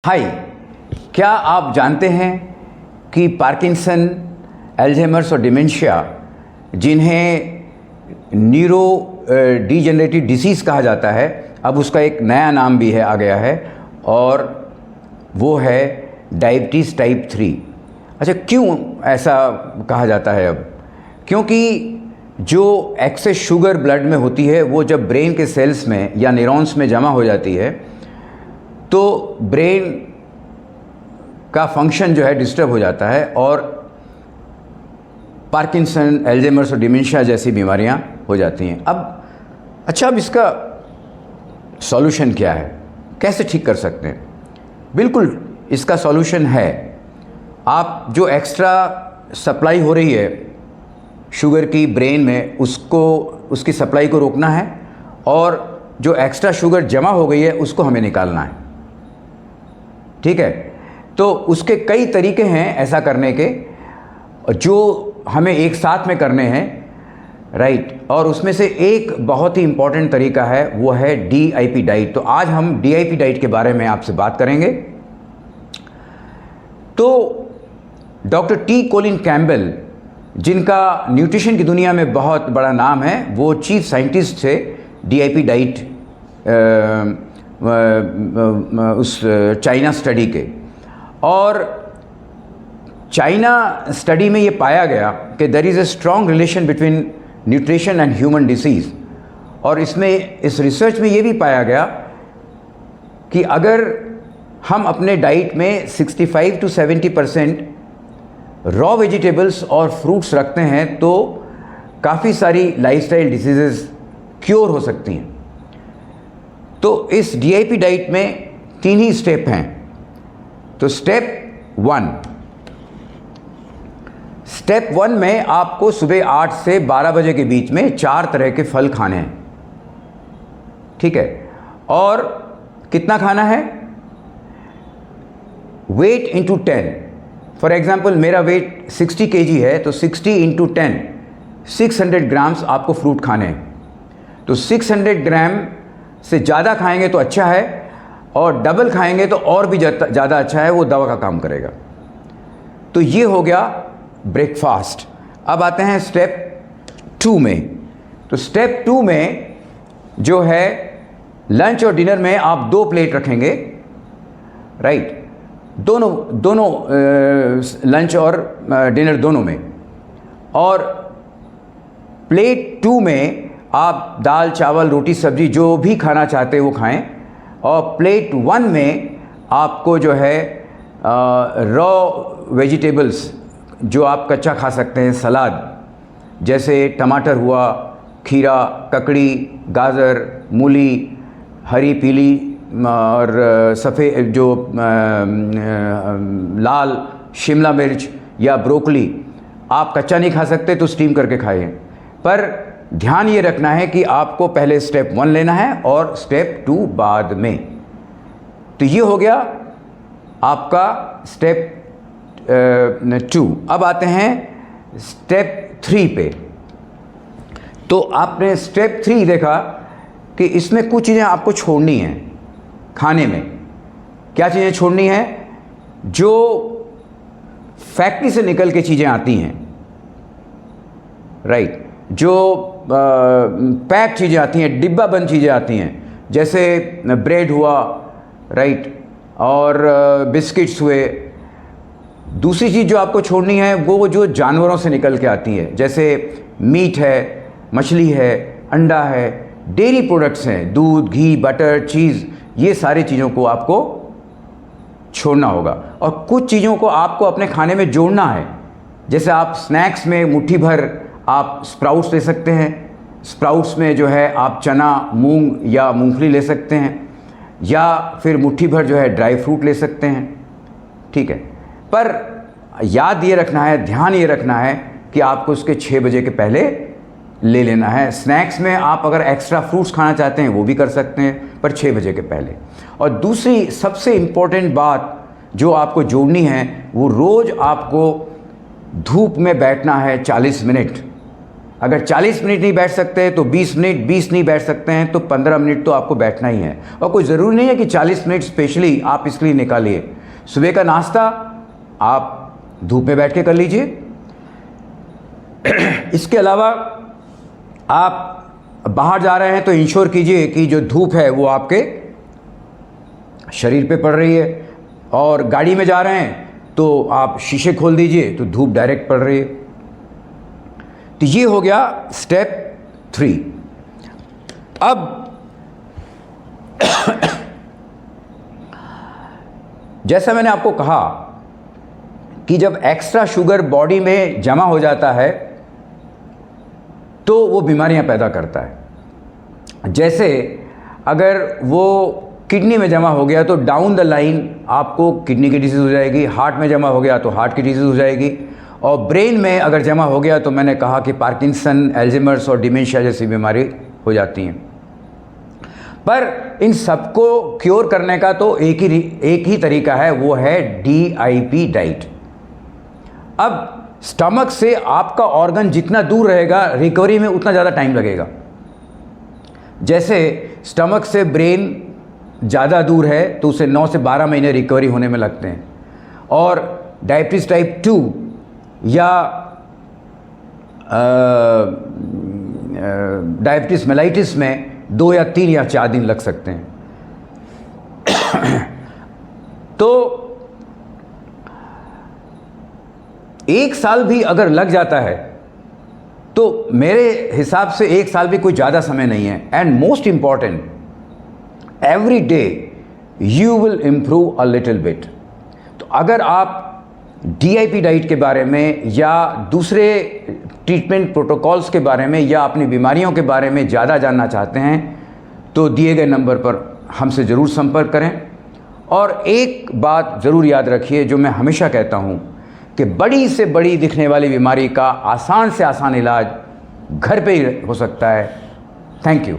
हाय, क्या आप जानते हैं कि पार्किंसन, अल्जाइमर्स और डिमेंशिया, जिन्हें न्यूरो डीजेनरेटिव डिसीज़ कहा जाता है, अब उसका एक नया नाम भी है आ गया है और वो है डायबिटीज़ टाइप 3। अच्छा, क्यों ऐसा कहा जाता है अब? क्योंकि जो एक्सेस शुगर ब्लड में होती है वो जब ब्रेन के सेल्स में या न्यूरॉन्स में जमा हो जाती है तो ब्रेन का फंक्शन जो है डिस्टर्ब हो जाता है और पार्किंसन, अल्जाइमर्स और डिमेंशिया जैसी बीमारियां हो जाती हैं। अब इसका सॉल्यूशन क्या है, कैसे ठीक कर सकते हैं? बिल्कुल, इसका सॉल्यूशन है। आप जो एक्स्ट्रा सप्लाई हो रही है शुगर की ब्रेन में, उसकी सप्लाई को रोकना है और जो एक्स्ट्रा शुगर जमा हो गई है उसको हमें निकालना है। ठीक है, तो उसके कई तरीके हैं ऐसा करने के जो हमें एक साथ में करने हैं, राइट। और उसमें से एक बहुत ही इम्पॉर्टेंट तरीका है, वो है DIP डाइट। तो आज हम DIP डाइट के बारे में आपसे बात करेंगे। तो डॉक्टर T. कोलिन कैम्पबेल, जिनका न्यूट्रिशन की दुनिया में बहुत बड़ा नाम है, वो चीफ साइंटिस्ट थे DIP डाइट उस चाइना स्टडी के। और चाइना स्टडी में ये पाया गया कि there is a strong relation between nutrition and human disease. और इस रिसर्च में ये भी पाया गया कि अगर हम अपने डाइट में 65 to 70% रॉ वेजिटेबल्स और फ्रूट्स रखते हैं तो काफ़ी सारी लाइफस्टाइल डिसीजेस क्योर हो सकती हैं। तो इस DIP डाइट में 3 ही स्टेप हैं। तो स्टेप 1 में आपको सुबह 8 से 12 बजे के बीच में 4 तरह के फल खाने हैं। ठीक है, और कितना खाना है? Weight into 10। फॉर एग्जाम्पल, मेरा वेट 60 kg है तो 60 इंटू 10 600 ग्राम्स आपको फ्रूट खाने हैं। तो 600 ग्राम से ज़्यादा खाएंगे तो अच्छा है और डबल खाएंगे तो और भी ज़्यादा अच्छा है, वो दवा का काम करेगा। तो ये हो गया ब्रेकफास्ट। अब आते हैं स्टेप 2 में। तो स्टेप 2 में जो है लंच और डिनर में आप 2 प्लेट रखेंगे, राइट। दोनों लंच और डिनर दोनों में। और प्लेट 2 में आप दाल, चावल, रोटी, सब्जी जो भी खाना चाहते हैं वो खाएं। और प्लेट 1 में आपको जो है रॉ वेजिटेबल्स जो आप कच्चा खा सकते हैं, सलाद जैसे टमाटर हुआ, खीरा, ककड़ी, गाजर, मूली, हरी, पीली और सफ़ेद जो लाल शिमला मिर्च या ब्रोकली आप कच्चा नहीं खा सकते तो स्टीम करके खाइए। पर ध्यान ये रखना है कि आपको पहले स्टेप 1 लेना है और स्टेप 2 बाद में। तो ये हो गया आपका स्टेप 2। अब आते हैं स्टेप 3 पे। तो आपने स्टेप 3 देखा कि इसमें कुछ चीज़ें आपको छोड़नी हैं खाने में। क्या चीज़ें छोड़नी हैं? जो फैक्ट्री से निकल के चीज़ें आती हैं, राइट, जो पैक चीज़ें आती हैं, डिब्बा बंद चीज़ें आती हैं, जैसे ब्रेड हुआ, राइट, और बिस्किट्स हुए। दूसरी चीज़ जो आपको छोड़नी है वो जो जानवरों से निकल के आती है, जैसे मीट है, मछली है, अंडा है, डेयरी प्रोडक्ट्स हैं, दूध, घी, बटर, चीज़, ये सारी चीज़ों को आपको छोड़ना होगा। और कुछ चीज़ों को आपको अपने खाने में जोड़ना है। जैसे आप स्नैक्स में मुट्ठी भर आप स्प्राउट्स ले सकते हैं। स्प्राउट्स में जो है आप चना, मूंग या मूंगफली ले सकते हैं, या फिर मुट्ठी भर जो है ड्राई फ्रूट ले सकते हैं। ठीक है, पर याद ये रखना है, ध्यान ये रखना है कि आपको उसके 6 बजे के पहले ले लेना है। स्नैक्स में आप अगर एक्स्ट्रा फ्रूट्स खाना चाहते हैं वो भी कर सकते हैं, पर 6 बजे के पहले। और दूसरी सबसे इम्पोर्टेंट बात जो आपको जोड़नी है, वो रोज़ आपको धूप में बैठना है 40 मिनट। अगर 40 मिनट नहीं बैठ सकते तो 20 मिनट, 20 नहीं बैठ सकते हैं तो 15 मिनट तो आपको बैठना ही है। और कोई ज़रूरी नहीं है कि 40 मिनट स्पेशली आप इसके लिए निकालिए। सुबह का नाश्ता आप धूप में बैठ के कर लीजिए। इसके अलावा आप बाहर जा रहे हैं तो इंश्योर कीजिए कि जो धूप है वो आपके शरीर पे पड़ रही है, और गाड़ी में जा रहे हैं तो आप शीशे खोल दीजिए तो धूप डायरेक्ट पड़ रही है। तो ये हो गया स्टेप 3। अब जैसा मैंने आपको कहा कि जब एक्स्ट्रा शुगर बॉडी में जमा हो जाता है तो वो बीमारियां पैदा करता है। जैसे अगर वो किडनी में जमा हो गया तो डाउन द लाइन आपको किडनी की डिजीज़ हो जाएगी, हार्ट में जमा हो गया तो हार्ट की डिजीज़ हो जाएगी, और ब्रेन में अगर जमा हो गया तो मैंने कहा कि पार्किंसन, एल्जाइमर्स और डिमेंशिया जैसी बीमारी हो जाती हैं। पर इन सबको क्योर करने का तो एक ही तरीका है, वो है DIP डाइट। अब स्टमक से आपका ऑर्गन जितना दूर रहेगा रिकवरी में उतना ज़्यादा टाइम लगेगा। जैसे स्टमक से ब्रेन ज़्यादा दूर है तो उसे 9 से 12 महीने रिकवरी होने में लगते हैं, और डायबिटीज़ टाइप 2 या डायबिटीज़ मेलाइटिस में 2 या 3 या 4 दिन लग सकते हैं। तो 1 साल भी अगर लग जाता है तो मेरे हिसाब से 1 साल भी कोई ज़्यादा समय नहीं है। And most important, every day you will improve a little bit. तो अगर आप DIP डाइट के बारे में या दूसरे ट्रीटमेंट प्रोटोकॉल्स के बारे में या अपनी बीमारियों के बारे में ज़्यादा जानना चाहते हैं तो दिए गए नंबर पर हमसे ज़रूर संपर्क करें। और एक बात ज़रूर याद रखिए जो मैं हमेशा कहता हूँ कि बड़ी से बड़ी दिखने वाली बीमारी का आसान से आसान इलाज घर पे ही हो सकता है। Thank you.